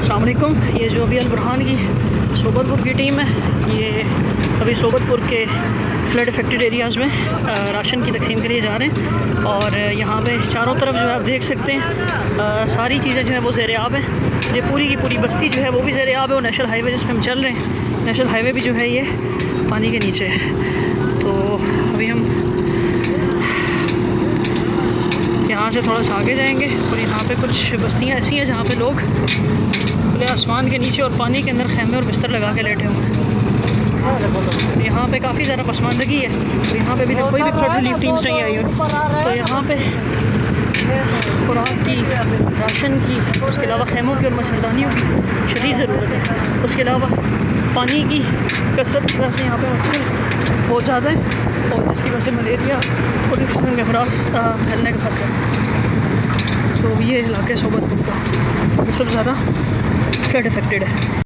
अस्सलाम वालेकुम। ये जो अभी अल-बुरहान की सोबतपुर की टीम है, ये अभी सोबतपुर के फ्लड अफेक्टेड एरियाज़ में राशन की तकसीम के लिए जा रहे हैं। और यहाँ पे चारों तरफ जो है आप देख सकते हैं सारी चीज़ें जो है वो ज़ेर आब है। ये पूरी की पूरी बस्ती जो है वो भी ज़ेर आब है। और नेशनल हाईवे जिस पर हम चल रहे हैं, नेशनल हाईवे भी जो है ये पानी के नीचे है। तो अभी हम यहाँ से थोड़ा सा आगे जाएंगे और यहाँ पे कुछ बस्तियाँ ऐसी हैं जहाँ पे लोग खुले आसमान के नीचे और पानी के अंदर खैमे और बिस्तर लगा के लेटे हुए हैं। यहाँ पे काफ़ी ज़्यादा पसमानदगी है। तो यहाँ पे भी कोई भी फ्लड रिलीफ टीम्स नहीं आई हुई। तो यहाँ पे खुराक की, राशन की, उसके अलावा खैमों की और मच्छरदानियों की शदीद ज़रूरत है। उसके अलावा पानी की कसरत की वजह से यहाँ पे मच्छर बहुत ज़्यादा है और जिसकी वजह से मलेरिया और इस किस्म के अमराज फैलने का खतरा है। तो ये इलाके सोबतपुर का सबसे ज़्यादा फ्लड अफेक्टेड है।